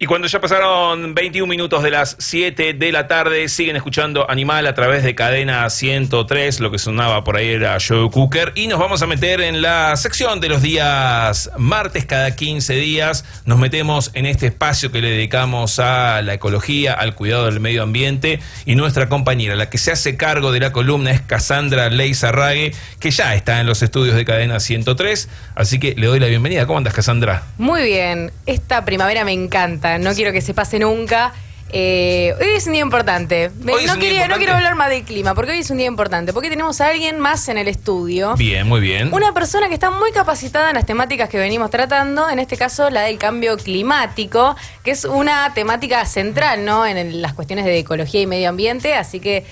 Y cuando ya pasaron 21 minutos de las 7 de la tarde, siguen escuchando Animal a través de Cadena 103. Lo que sonaba por ahí era Joe Cooker. Y nos vamos a meter en la sección de los días martes. Cada 15 días nos metemos en este espacio que le dedicamos a la ecología, al cuidado del medio ambiente. Y nuestra compañera, la que se hace cargo de la columna, es Cassandra Leizarrague, que ya está en los estudios de Cadena 103. Así que le doy la bienvenida. ¿Cómo andas, Cassandra? Muy bien. Esta primavera me encanta. No quiero que se pase nunca. Hoy es un día importante. No quiero hablar más del clima, porque hoy es un día importante. Porque tenemos a alguien más en el estudio. Bien, muy bien. Una persona que está muy capacitada en las temáticas que venimos tratando, en este caso la del cambio climático, que es una temática central, ¿no?, en las cuestiones de ecología y medio ambiente. Así que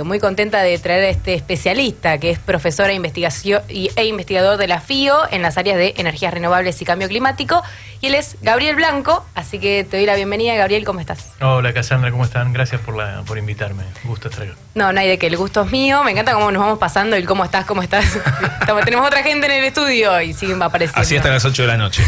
muy contenta de traer a este especialista, que es profesora e investigador de la FIO en las áreas de energías renovables y cambio climático. Y él es Gabriel Blanco, así que te doy la bienvenida. Gabriel, ¿cómo estás? Hola, Cassandra, ¿cómo están? Gracias por invitarme. Un gusto estar acá. No hay de qué, el gusto es mío. Me encanta cómo nos vamos pasando, el cómo estás. Tenemos otra gente en el estudio y siguen apareciendo. Así hasta las 8 de la noche.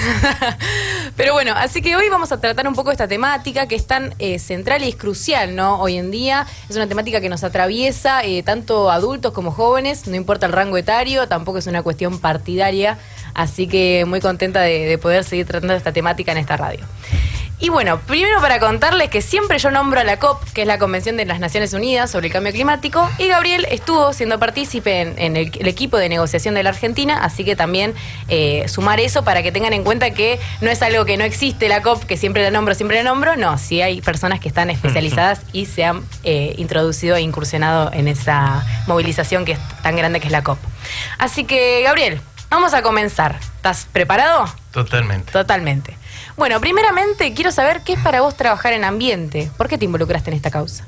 Pero bueno, así que hoy vamos a tratar un poco esta temática que es tan central y es crucial, ¿no? Hoy en día es una temática que nos atraviesa tanto adultos como jóvenes, no importa el rango etario, tampoco es una cuestión partidaria. Así que muy contenta de poder seguir tratando esta temática en esta radio. Y bueno, primero para contarles que siempre yo nombro a la COP, que es la Convención de las Naciones Unidas sobre el Cambio Climático, y Gabriel estuvo siendo partícipe en el equipo de negociación de la Argentina, así que también sumar eso para que tengan en cuenta que no es algo que no existe la COP, que siempre la nombro, no, sí hay personas que están especializadas y se han introducido e incursionado en esa movilización que es tan grande que es la COP. Así que, Gabriel, vamos a comenzar. ¿Estás preparado? Totalmente. Totalmente. Bueno, primeramente quiero saber qué es para vos trabajar en ambiente. ¿Por qué te involucraste en esta causa?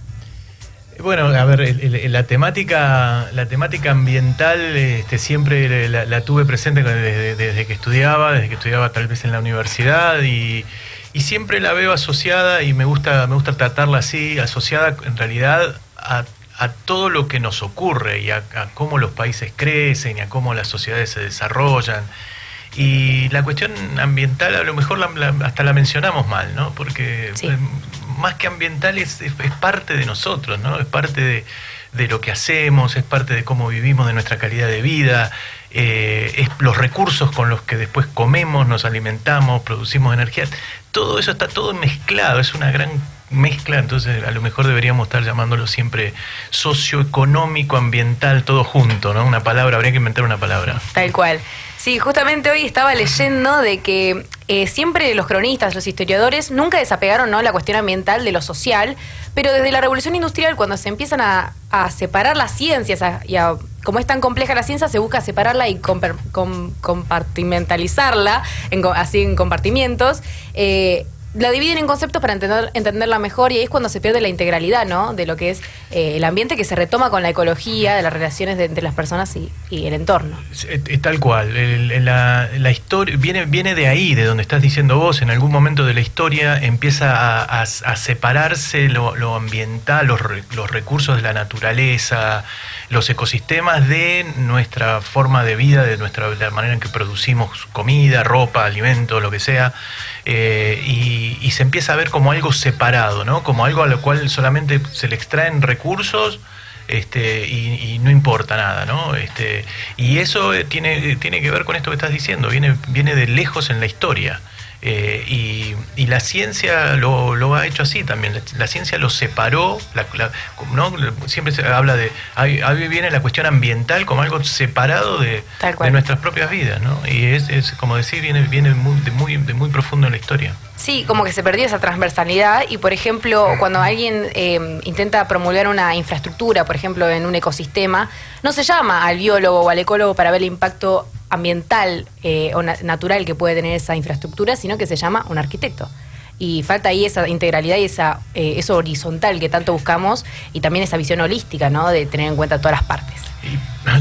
Bueno, a ver, la temática ambiental siempre la tuve presente desde que estudiaba tal vez en la universidad y siempre la veo asociada, y me gusta tratarla así, asociada en realidad a todo lo que nos ocurre y a cómo los países crecen y a cómo las sociedades se desarrollan. Y la cuestión ambiental a lo mejor hasta la mencionamos mal, ¿no? Porque sí, más que ambiental es parte de nosotros, ¿no? Es parte de lo que hacemos, es parte de cómo vivimos, de nuestra calidad de vida, es los recursos con los que después comemos, nos alimentamos, producimos energía. Todo eso está todo mezclado, es una gran mezcla. Entonces a lo mejor deberíamos estar llamándolo siempre socioeconómico, ambiental, todo junto, ¿no? Una palabra, habría que inventar una palabra. Tal cual. Sí, justamente hoy estaba leyendo de que siempre los cronistas, los historiadores, nunca desapegaron, ¿no?, la cuestión ambiental de lo social, pero desde la Revolución Industrial, cuando se empiezan a separar las ciencias, como es tan compleja la ciencia, se busca separarla y compartimentalizarla, así en compartimientos, la dividen en conceptos para entenderla mejor, y ahí es cuando se pierde la integralidad, ¿no?, de lo que es el ambiente, que se retoma con la ecología, de las relaciones entre las personas y el entorno. Tal cual. La historia viene de ahí, de donde estás diciendo vos. En algún momento de la historia empieza a separarse lo ambiental, los recursos de la naturaleza, los ecosistemas, de nuestra forma de vida, de la manera en que producimos comida, ropa, alimentos, lo que sea. Y se empieza a ver como algo separado, ¿no? Como algo a lo cual solamente se le extraen recursos y no importa nada, ¿no? Y eso tiene que ver con esto que estás diciendo, viene de lejos en la historia. Y la ciencia lo ha hecho así también. La ciencia lo separó, ¿no? Siempre se habla de... Ahí viene la cuestión ambiental como algo separado de nuestras propias vidas, ¿no? Y es como decir, viene de muy profundo en la historia. Sí, como que se perdió esa transversalidad. Y por ejemplo, cuando alguien intenta promulgar una infraestructura, por ejemplo en un ecosistema, no se llama al biólogo o al ecólogo para ver el impacto ambiental o natural que puede tener esa infraestructura, sino que se llama un arquitecto. Y falta ahí esa integralidad y eso horizontal que tanto buscamos, y también esa visión holística, ¿no?, de tener en cuenta todas las partes.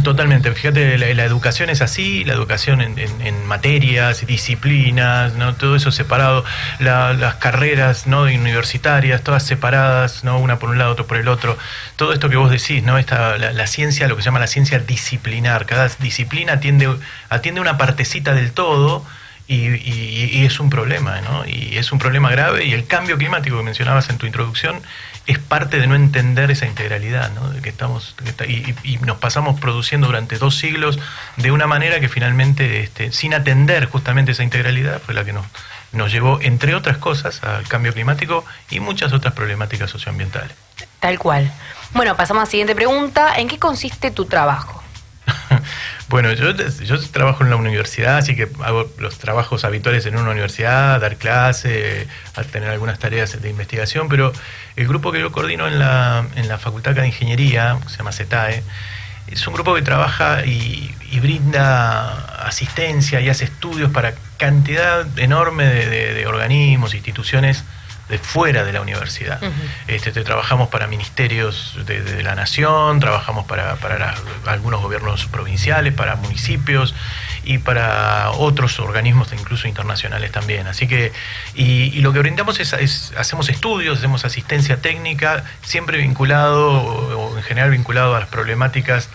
Totalmente. Fíjate, la educación es así, la educación en materias, disciplinas, ¿no? Todo eso separado, las carreras, ¿no?, universitarias, todas separadas, ¿no?, una por un lado, otra por el otro. Todo esto que vos decís, ¿no?, la ciencia, lo que se llama la ciencia disciplinar. Cada disciplina atiende una partecita del todo. y es un problema, ¿no? Y es un problema grave, y el cambio climático que mencionabas en tu introducción es parte de no entender esa integralidad, ¿no? De que y nos pasamos produciendo durante 2 siglos de una manera que finalmente, sin atender justamente esa integralidad, fue la que nos llevó, entre otras cosas, al cambio climático y muchas otras problemáticas socioambientales. Tal cual. Bueno, pasamos a la siguiente pregunta. ¿En qué consiste tu trabajo? Bueno, yo trabajo en la universidad, así que hago los trabajos habituales en una universidad, dar clase, tener algunas tareas de investigación, pero el grupo que yo coordino en la Facultad de Ingeniería, que se llama CETAE, es un grupo que trabaja y brinda asistencia y hace estudios para cantidad enorme de organismos, instituciones de fuera de la universidad. Trabajamos para ministerios de la nación, trabajamos para algunos gobiernos provinciales, para municipios y para otros organismos incluso internacionales también. Así que, y lo que brindamos es hacemos estudios, hacemos asistencia técnica, siempre vinculado, o en general vinculado a las problemáticas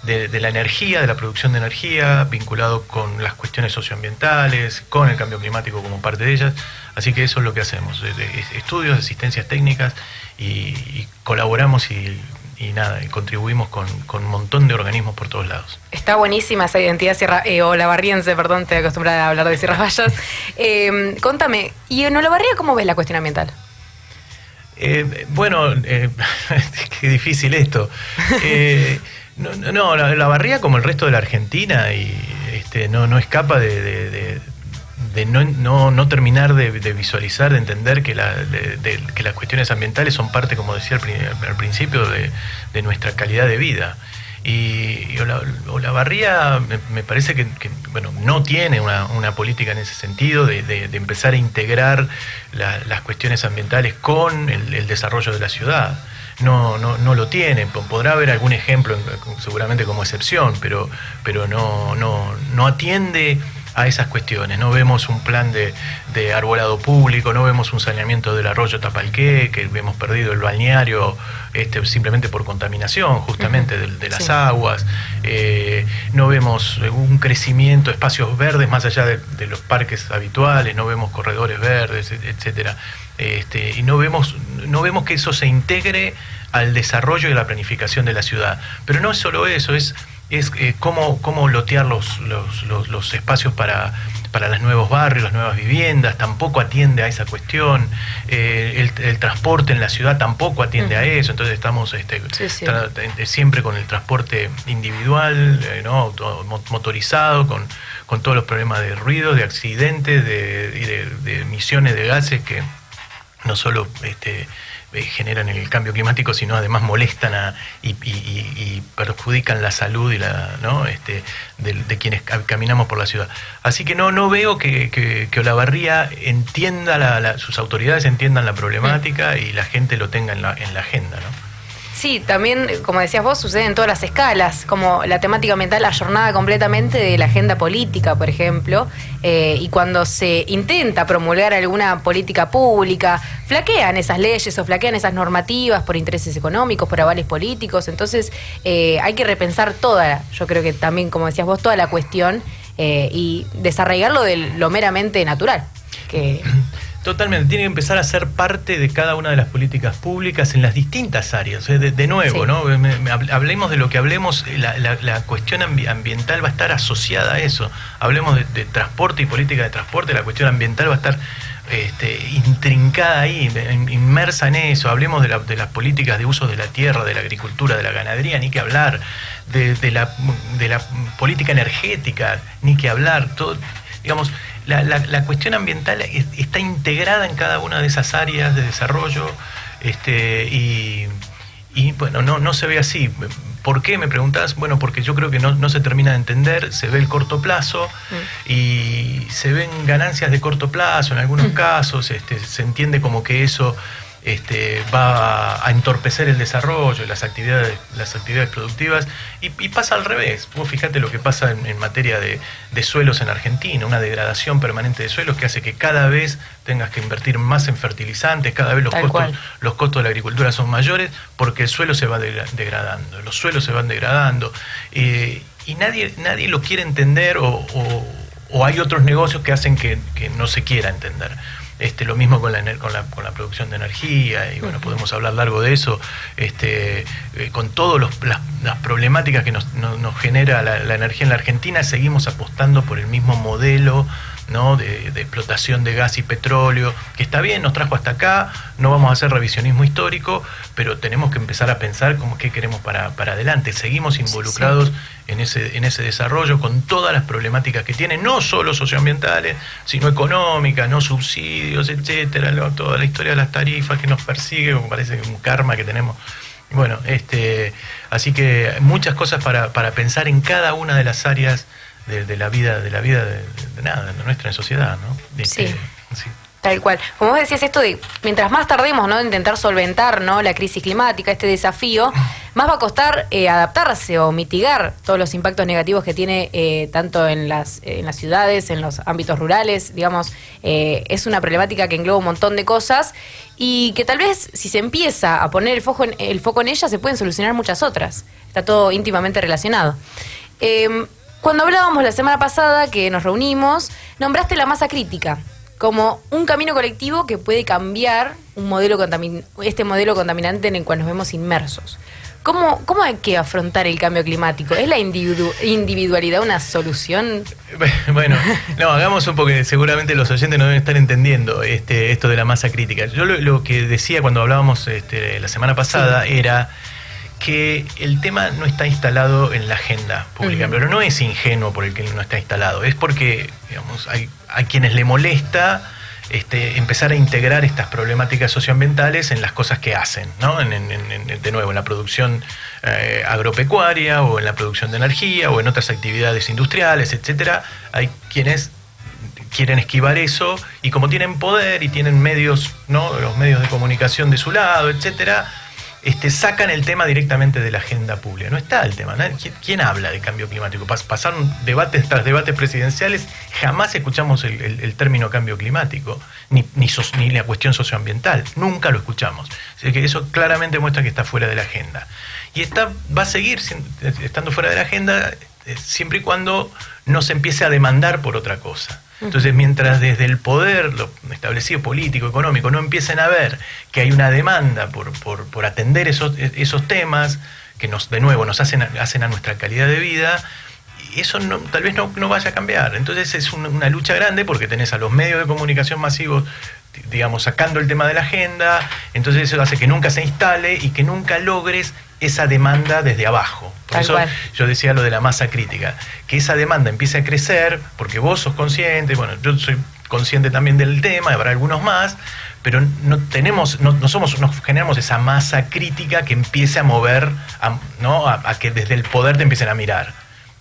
de la energía, de la producción de energía, vinculado con las cuestiones socioambientales, con el cambio climático como parte de ellas. Así que eso es lo que hacemos, estudios, asistencias técnicas, y colaboramos y contribuimos con un montón de organismos por todos lados. Está buenísima esa identidad olavarriense, perdón, te acostumbrada a hablar de Sierras Vallas. Contame, ¿y en Olavarría cómo ves la cuestión ambiental? Qué difícil esto. La Barría, como el resto de la Argentina, no escapa de no terminar de visualizar, de entender que las cuestiones ambientales son parte, como decía al principio, de nuestra calidad de vida. Y Olavarría me parece que no tiene una política en ese sentido de empezar a integrar las cuestiones ambientales con el desarrollo de la ciudad. No lo tiene. Podrá haber algún ejemplo seguramente como excepción, pero no atiende a esas cuestiones. No vemos un plan de arbolado público, no vemos un saneamiento del arroyo Tapalqué, que hemos perdido el balneario simplemente por contaminación justamente de las aguas. No vemos un crecimiento, espacios verdes más allá de los parques habituales, no vemos corredores verdes, etcétera. Y no vemos que eso se integre al desarrollo y a la planificación de la ciudad. Pero no es solo eso, es cómo lotear los espacios para los nuevos barrios, las nuevas viviendas. Tampoco atiende a esa cuestión. El transporte en la ciudad tampoco atiende a eso. Entonces estamos siempre con el transporte individual, motorizado, con todos los problemas de ruido, de accidentes, de emisiones de gases que no solo generan el cambio climático, sino además molestan y perjudican la salud de quienes caminamos por la ciudad. Así que no veo que Olavarría entienda, sus autoridades entiendan la problemática y la gente lo tenga en la agenda, ¿no? Sí, también, como decías vos, sucede en todas las escalas, como la temática ambiental ayornada completamente de la agenda política, por ejemplo, y cuando se intenta promulgar alguna política pública, flaquean esas leyes o flaquean esas normativas por intereses económicos, por avales políticos. Entonces hay que repensar yo creo que también, como decías vos, toda la cuestión y desarraigarlo de lo meramente natural. Totalmente, tiene que empezar a ser parte de cada una de las políticas públicas en las distintas áreas. De nuevo, ¿no? Hablemos de lo que hablemos, la cuestión ambiental va a estar asociada a eso. Hablemos de transporte y política de transporte, la cuestión ambiental va a estar intrincada ahí, inmersa en eso. Hablemos de las políticas de uso de la tierra, de la agricultura, de la ganadería, ni que hablar. De la política energética, ni que hablar. Todo, digamos, la cuestión ambiental está integrada en cada una de esas áreas de desarrollo, y bueno, no se ve así. ¿Por qué, me preguntás? Bueno, porque yo creo que no se termina de entender, se ve el corto plazo y se ven ganancias de corto plazo en algunos casos, se entiende como que eso va a entorpecer el desarrollo, las actividades productivas, y pasa al revés. Vos fijate lo que pasa en materia de suelos en Argentina, una degradación permanente de suelos que hace que cada vez tengas que invertir más en fertilizantes, cada vez los costos de la agricultura son mayores porque el suelo se va degradando, los suelos se van degradando, y nadie lo quiere entender o o hay otros negocios que hacen que no se quiera entender. Lo mismo con la producción de energía, y bueno, podemos hablar largo de eso, con todas las problemáticas que nos genera la energía en la Argentina. Seguimos apostando por el mismo modelo, ¿no?, de explotación de gas y petróleo, que está bien, nos trajo hasta acá, no vamos a hacer revisionismo histórico, pero tenemos que empezar a pensar como qué queremos para adelante. Seguimos involucrados en ese desarrollo, con todas las problemáticas que tiene, no solo socioambientales, sino económicas, no subsidios, etcétera, toda la historia de las tarifas que nos persigue, me parece que un karma que tenemos. Bueno, así que muchas cosas para pensar en cada una de las áreas de la vida de nuestra sociedad, ¿no? Sí. Sí. Tal cual. Como vos decías, esto de mientras más tardemos, ¿no?, en intentar solventar, ¿no?, la crisis climática, este desafío, más va a costar adaptarse o mitigar todos los impactos negativos que tiene tanto en las ciudades, en los ámbitos rurales. Digamos, es una problemática que engloba un montón de cosas y que tal vez si se empieza a poner el foco en ella, se pueden solucionar muchas otras. Está todo íntimamente relacionado. Cuando hablábamos la semana pasada, que nos reunimos, nombraste la masa crítica como un camino colectivo que puede cambiar este modelo contaminante en el cual nos vemos inmersos. ¿Cómo hay que afrontar el cambio climático? ¿Es la individualidad una solución? Bueno, no, hagamos un poco, seguramente los oyentes no deben estar entendiendo esto de la masa crítica. Yo lo que decía cuando hablábamos la semana pasada era que el tema no está instalado en la agenda pública, pero no es ingenuo por el que no está instalado, es porque, digamos, hay a quienes le molesta empezar a integrar estas problemáticas socioambientales en las cosas que hacen, ¿no? De nuevo, en la producción agropecuaria, o en la producción de energía, o en otras actividades industriales, etcétera. Hay quienes quieren esquivar eso, y como tienen poder y tienen medios, ¿no?, los medios de comunicación de su lado, etcétera, sacan el tema directamente de la agenda pública. No está el tema. ¿Quién habla de cambio climático? Pasaron debates tras debates presidenciales, jamás escuchamos el término cambio climático, ni la cuestión socioambiental. Nunca lo escuchamos. Así que eso claramente muestra que está fuera de la agenda. Y va a seguir estando fuera de la agenda siempre y cuando no se empiece a demandar por otra cosa. Entonces, mientras desde el poder, lo establecido político, económico, no empiecen a ver que hay una demanda por atender esos temas que de nuevo nos hacen a nuestra calidad de vida, eso tal vez no vaya a cambiar. Entonces es una lucha grande, porque tenés a los medios de comunicación masivos, digamos, sacando el tema de la agenda. Entonces eso hace que nunca se instale y que nunca logres esa demanda desde abajo. Por eso yo decía lo de la masa crítica, que esa demanda empiece a crecer, porque vos sos consciente, bueno, yo soy consciente también del tema, habrá algunos más, pero no generamos esa masa crítica que empiece a mover, a que desde el poder te empiecen a mirar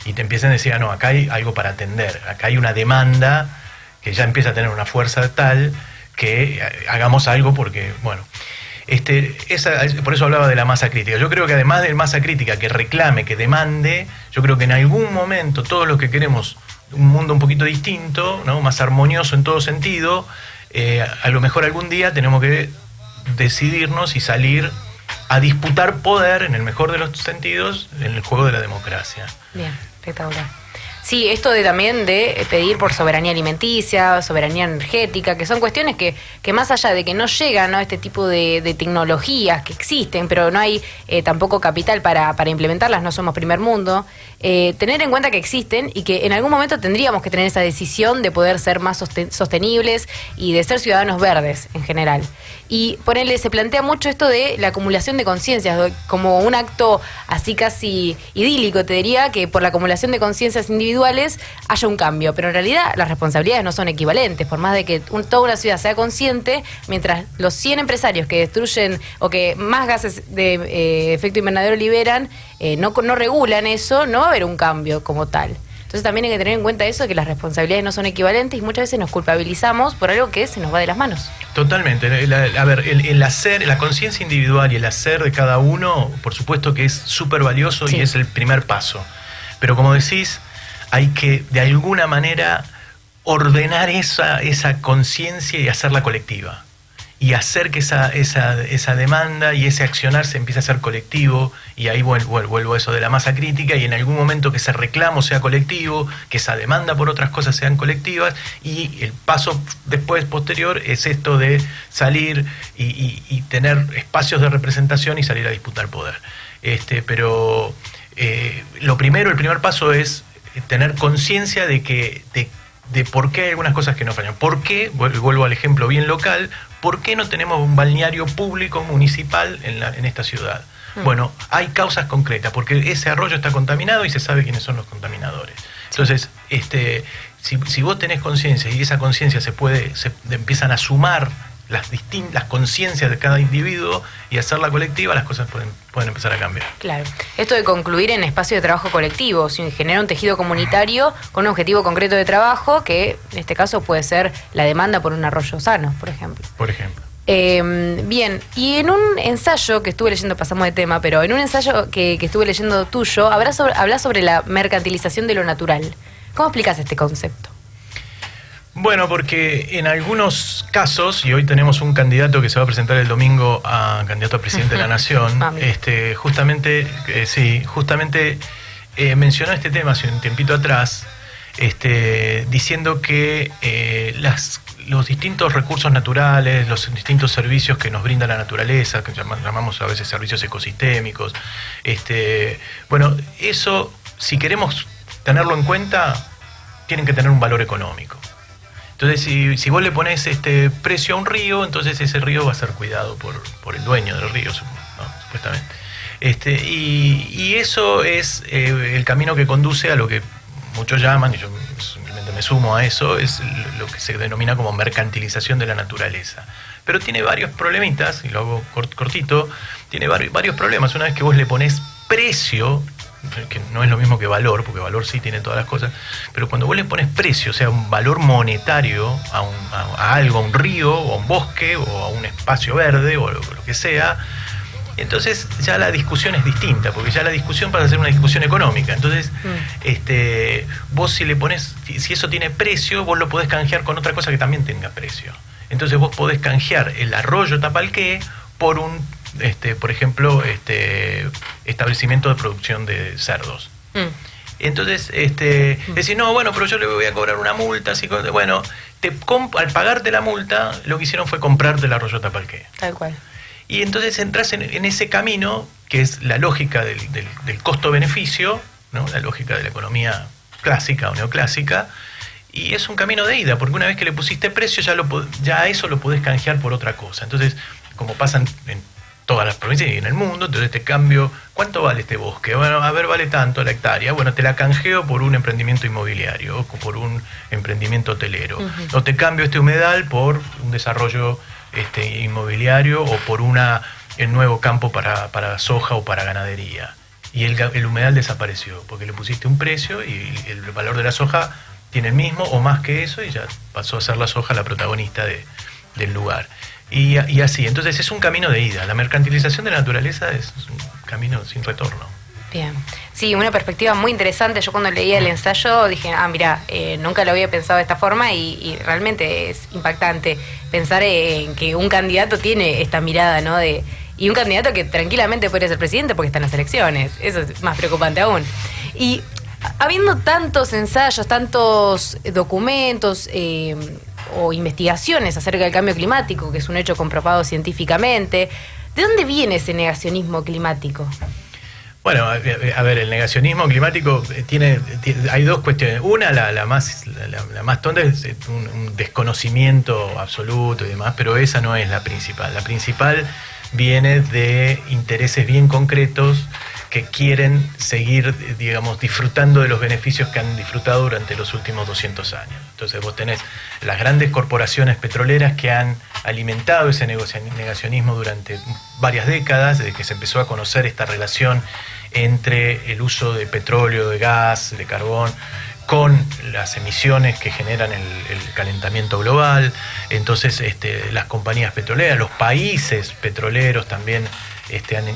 y te empiecen a decir, no, acá hay algo para atender, acá hay una demanda que ya empieza a tener una fuerza tal que hagamos algo, porque, bueno, por eso hablaba de la masa crítica. Yo creo que además de masa crítica que reclame, que demande, yo creo que en algún momento todos los que queremos un mundo un poquito distinto, ¿no?, más armonioso en todo sentido, a lo mejor algún día tenemos que decidirnos y salir a disputar poder, en el mejor de los sentidos, en el juego de la democracia. Bien, espectacular. Sí, esto también de pedir por soberanía alimenticia, soberanía energética, que son cuestiones que más allá de que no llegan, ¿no?, este tipo de tecnologías que existen, pero no hay tampoco capital para implementarlas, no somos primer mundo, tener en cuenta que existen y que en algún momento tendríamos que tener esa decisión de poder ser más sostenibles y de ser ciudadanos verdes en general. Y ponele, se plantea mucho esto de la acumulación de conciencias, como un acto así casi idílico, te diría, que por la acumulación de conciencias individuales haya un cambio, pero en realidad las responsabilidades no son equivalentes, por más de que toda una ciudad sea consciente, mientras los 100 empresarios que destruyen o que más gases de efecto invernadero liberan, no regulan eso, no va a haber un cambio como tal. Entonces también hay que tener en cuenta eso, que las responsabilidades no son equivalentes y muchas veces nos culpabilizamos por algo que se nos va de las manos. Totalmente. El hacer, la conciencia individual y el hacer de cada uno, por supuesto que es súper valioso, sí, y es el primer paso. Pero como decís, hay que de alguna manera ordenar esa conciencia y hacerla colectiva. y hacer que esa demanda y ese accionar se empiece a hacer colectivo, y ahí vuelvo a eso de la masa crítica, y en algún momento que ese reclamo sea colectivo, que esa demanda por otras cosas sean colectivas, y el paso después posterior es esto de salir y tener espacios de representación y salir a disputar poder. Pero el primer paso es tener conciencia de por qué hay algunas cosas que no fallan. ¿Por qué? Vuelvo al ejemplo bien local. ¿Por qué no tenemos un balneario público municipal en esta ciudad? Bueno, hay causas concretas, porque ese arroyo está contaminado y se sabe quiénes son los contaminadores. Entonces, si vos tenés conciencia y esa conciencia se empiezan a sumar las conciencias de cada individuo y hacerla colectiva, las cosas pueden empezar a cambiar. Claro. Esto de concluir en espacio de trabajo colectivo, si genera un tejido comunitario con un objetivo concreto de trabajo, que en este caso puede ser la demanda por un arroyo sano, por ejemplo. Bien, y en un ensayo que estuve leyendo, pasamos de tema, pero en un ensayo que estuve leyendo tuyo, hablas sobre la mercantilización de lo natural. ¿Cómo explicas este concepto? Bueno, porque en algunos casos, y hoy tenemos un candidato que se va a presentar el domingo candidato a presidente de la Nación, justamente mencionó este tema hace un tiempito atrás, diciendo que los distintos recursos naturales, los distintos servicios que nos brinda la naturaleza, que llamamos a veces servicios ecosistémicos, bueno, eso, si queremos tenerlo en cuenta, tienen que tener un valor económico. Entonces, si vos le ponés precio a un río, entonces ese río va a ser cuidado por el dueño del río, ¿no? Supuestamente. Y eso es el camino que conduce a lo que muchos llaman, y yo simplemente me sumo a eso, es lo que se denomina como mercantilización de la naturaleza. Pero tiene varios problemitas, y lo hago cortito, tiene varios problemas. Una vez que vos le ponés precio, que no es lo mismo que valor, porque valor sí tiene todas las cosas, pero cuando vos le pones precio, o sea, un valor monetario a algo, a un río, o a un bosque, o a un espacio verde, o lo que sea, entonces ya la discusión es distinta, porque ya la discusión pasa a ser una discusión económica. Entonces, vos si le pones, si eso tiene precio, vos lo podés canjear con otra cosa que también tenga precio. Entonces vos podés canjear el arroyo Tapalqué por un por ejemplo, establecimiento de producción de cerdos. Entonces, decir, no, bueno, pero yo le voy a cobrar una multa. Así, bueno, al pagarte la multa, lo que hicieron fue comprarte el arroyo Tapalqué. Tal cual. Y entonces entras en ese camino, que es la lógica del costo-beneficio, ¿no? La lógica de la economía clásica o neoclásica, y es un camino de ida, porque una vez que le pusiste precio, ya eso lo podés canjear por otra cosa. Entonces, como pasa en todas las provincias y en el mundo, entonces te cambio, ¿cuánto vale este bosque? Bueno, a ver, vale tanto la hectárea, bueno, te la canjeo por un emprendimiento inmobiliario o por un emprendimiento hotelero, o te cambio este humedal por un desarrollo inmobiliario o por el nuevo campo para soja o para ganadería. Y el humedal desapareció, porque le pusiste un precio y el valor de la soja tiene el mismo o más que eso, y ya pasó a ser la soja la protagonista del lugar. Y así, entonces es un camino de ida. La mercantilización de la naturaleza es un camino sin retorno. Bien. Sí, una perspectiva muy interesante. Yo cuando leía el ensayo dije, mira, nunca lo había pensado de esta forma, y realmente es impactante pensar en que un candidato tiene esta mirada, ¿no? Y un candidato que tranquilamente podría ser presidente porque está en las elecciones. Eso es más preocupante aún. Y habiendo tantos ensayos, tantos documentos o investigaciones acerca del cambio climático, que es un hecho comprobado científicamente, ¿de dónde viene ese negacionismo climático? Bueno, a ver, el negacionismo climático hay dos cuestiones. Una, la más tonta, es un desconocimiento absoluto y demás, pero esa no es la principal. La principal viene de intereses bien concretos que quieren seguir, digamos, disfrutando de los beneficios que han disfrutado durante los últimos 200 años. Entonces vos tenés las grandes corporaciones petroleras que han alimentado ese negacionismo durante varias décadas, desde que se empezó a conocer esta relación entre el uso de petróleo, de gas, de carbón, con las emisiones que generan el calentamiento global. Entonces las compañías petroleras, los países petroleros también han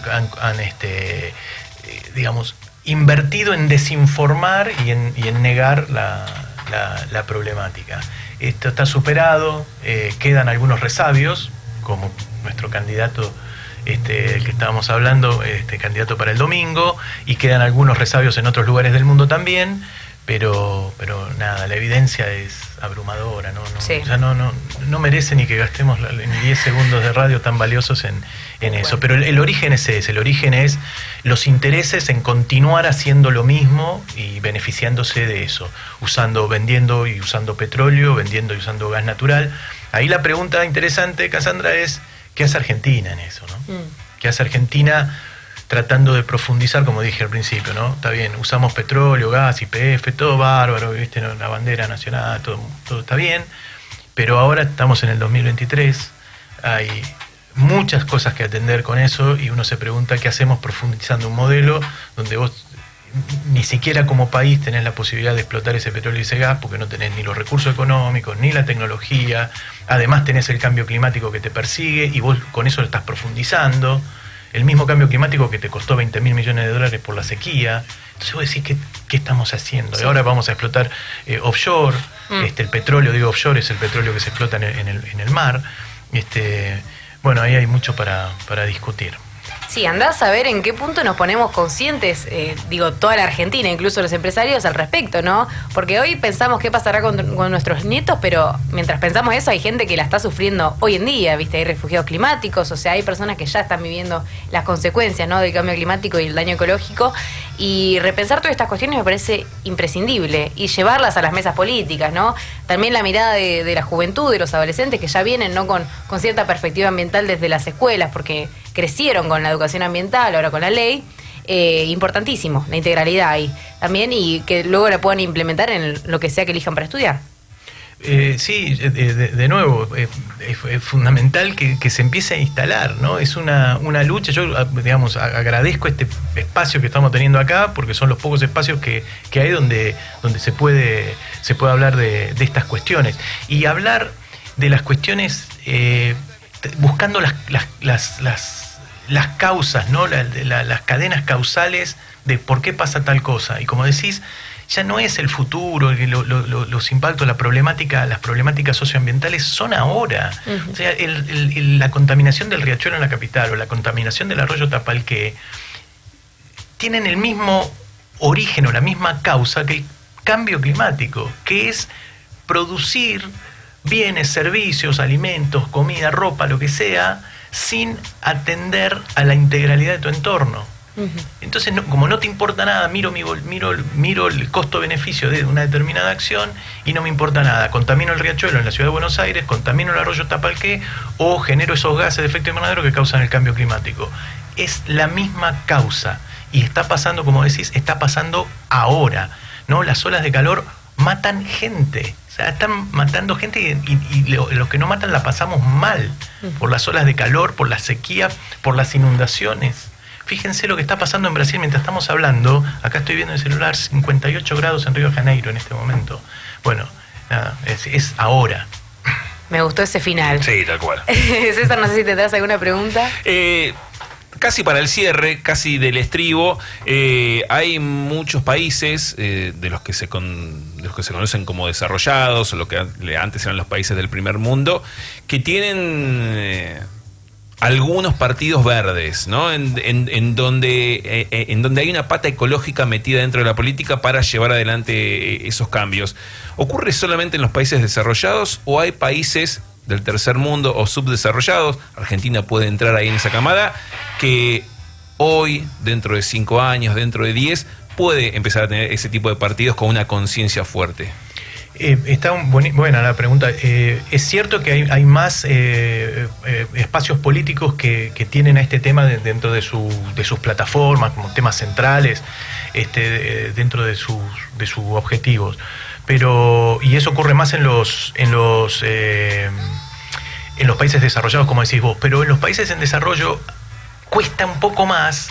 digamos, invertido en desinformar y en negar la problemática. Esto está superado, quedan algunos resabios, como nuestro candidato, el que estábamos hablando, candidato para el domingo, y quedan algunos resabios en otros lugares del mundo también, pero nada, la evidencia es abrumadora, Sí. Ya no merece ni que gastemos ni 10 segundos de radio tan valiosos en eso. Pero el origen es ese, el origen es los intereses en continuar haciendo lo mismo y beneficiándose de eso, vendiendo y usando petróleo, vendiendo y usando gas natural. Ahí la pregunta interesante, Cassandra, es ¿qué hace Argentina en eso, no? ¿Qué hace Argentina tratando de profundizar, como dije al principio, ¿no? Está bien, usamos petróleo, gas, YPF, todo bárbaro, ¿viste? La bandera nacional, todo está bien, pero ahora estamos en el 2023, hay muchas cosas que atender con eso y uno se pregunta qué hacemos profundizando un modelo donde vos ni siquiera como país tenés la posibilidad de explotar ese petróleo y ese gas porque no tenés ni los recursos económicos, ni la tecnología, además tenés el cambio climático que te persigue y vos con eso lo estás profundizando. El mismo cambio climático que te costó $20.000 millones por la sequía. Entonces vos decís, ¿qué estamos haciendo? Sí. Y ahora vamos a explotar offshore. El petróleo, digo offshore, es el petróleo que se explota en el mar. Bueno, ahí hay mucho para discutir. Sí, andás a ver en qué punto nos ponemos conscientes, toda la Argentina, incluso los empresarios, al respecto, ¿no? Porque hoy pensamos qué pasará con nuestros nietos, pero mientras pensamos eso hay gente que la está sufriendo hoy en día, ¿viste? Hay refugiados climáticos, o sea, hay personas que ya están viviendo las consecuencias, ¿no?, del cambio climático y el daño ecológico, y repensar todas estas cuestiones me parece imprescindible, y llevarlas a las mesas políticas, ¿no? También la mirada de la juventud, de los adolescentes, que ya vienen, ¿no?, con cierta perspectiva ambiental desde las escuelas, porque crecieron con la educación ambiental, ahora con la ley, importantísimo, la integralidad ahí también, y que luego la puedan implementar en lo que sea que elijan para estudiar. Sí, de nuevo, es fundamental que se empiece a instalar, ¿no? Es una lucha. Yo, digamos, agradezco este espacio que estamos teniendo acá, porque son los pocos espacios que hay donde se puede hablar de estas cuestiones. Y hablar de las cuestiones buscando las causas, ¿no? Las cadenas causales de por qué pasa tal cosa. Y como decís, ya no es el futuro, los impactos, las problemáticas socioambientales son ahora. Uh-huh. O sea, la contaminación del riachuelo en la capital o la contaminación del arroyo Tapalqué tienen el mismo origen o la misma causa que el cambio climático, que es producir bienes, servicios, alimentos, comida, ropa, lo que sea, sin atender a la integralidad de tu entorno. Uh-huh. Entonces, como no te importa nada, miro el costo-beneficio de una determinada acción y no me importa nada. Contamino el riachuelo en la ciudad de Buenos Aires, contamino el arroyo Tapalqué o genero esos gases de efecto invernadero que causan el cambio climático. Es la misma causa y está pasando, como decís, está pasando ahora, ¿no? Las olas de calor matan gente. O sea, están matando gente y los que no matan la pasamos mal por las olas de calor, por la sequía, por las inundaciones. Fíjense lo que está pasando en Brasil mientras estamos hablando. Acá estoy viendo en el celular 58 grados en Río de Janeiro en este momento. Bueno, nada, es ahora. Me gustó ese final. Sí, tal cual. César, no sé si tendrás alguna pregunta. Casi para el cierre, casi del estribo, hay muchos países de los que se conocen como desarrollados, o lo que antes eran los países del primer mundo, que tienen algunos partidos verdes, ¿no? En donde hay una pata ecológica metida dentro de la política para llevar adelante esos cambios. ¿Ocurre solamente en los países desarrollados o hay países del tercer mundo o subdesarrollados? Argentina puede entrar ahí en esa camada, que hoy, dentro de 5 años, dentro de 10, puede empezar a tener ese tipo de partidos con una conciencia fuerte. Está buena la pregunta. Es cierto que hay más espacios políticos que tienen a este tema dentro de sus plataformas, como temas centrales, dentro de sus objetivos. Y eso ocurre más en los países desarrollados, como decís vos. Pero en los países en desarrollo cuesta un poco más,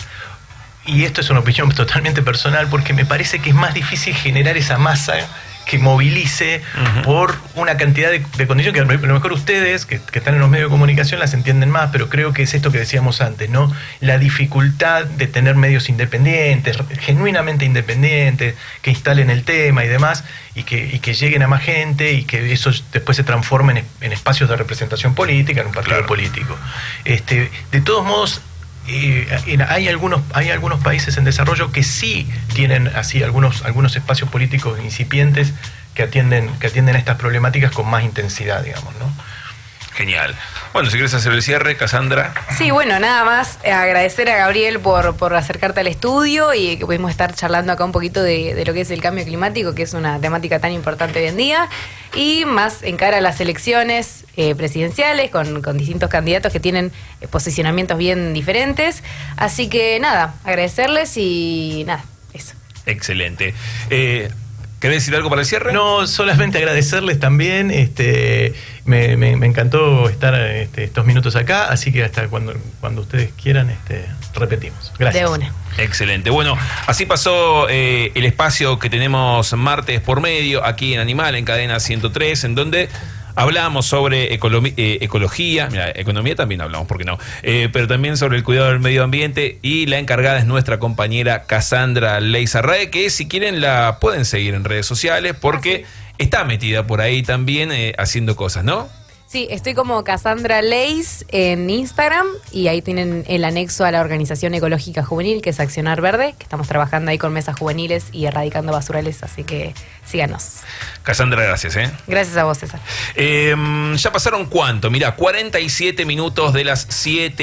y esto es una opinión totalmente personal, porque me parece que es más difícil generar esa masa que movilice por una cantidad de condiciones que a lo mejor ustedes, que están en los medios de comunicación, las entienden más, pero creo que es esto que decíamos antes, ¿no? La dificultad de tener medios independientes, genuinamente independientes, que instalen el tema y demás, y que lleguen a más gente y que eso después se transforme en espacios de representación política, en un partido político. De todos modos, hay algunos países en desarrollo que sí tienen así algunos espacios políticos incipientes que atienden estas problemáticas con más intensidad, digamos, ¿no? Genial. Bueno, si quieres hacer el cierre, Cassandra. Sí, bueno, nada más agradecer a Gabriel por acercarte al estudio y que pudimos estar charlando acá un poquito de lo que es el cambio climático, que es una temática tan importante hoy en día, y más en cara a las elecciones presidenciales con distintos candidatos que tienen posicionamientos bien diferentes. Así que nada, agradecerles y nada, eso. Excelente. ¿Querés decir algo para el cierre? No, solamente agradecerles también. Me encantó estar estos minutos acá, así que hasta cuando ustedes quieran repetimos. Gracias. De una. Excelente. Bueno, así pasó el espacio que tenemos martes por medio aquí en Animal, en Cadena 103, en donde hablamos sobre ecología, mira, economía también hablamos, ¿por qué no? Pero también sobre el cuidado del medio ambiente, y la encargada es nuestra compañera Cassandra Leizarrae, que si quieren la pueden seguir en redes sociales porque está metida por ahí también haciendo cosas, ¿no? Sí, estoy como Cassandra Leiz en Instagram y ahí tienen el anexo a la organización ecológica juvenil que es Accionar Verde, que estamos trabajando ahí con mesas juveniles y erradicando basurales, así que síganos. Cassandra, gracias. Gracias a vos, César. Ya pasaron ¿cuánto? Mirá, 47 minutos de las 7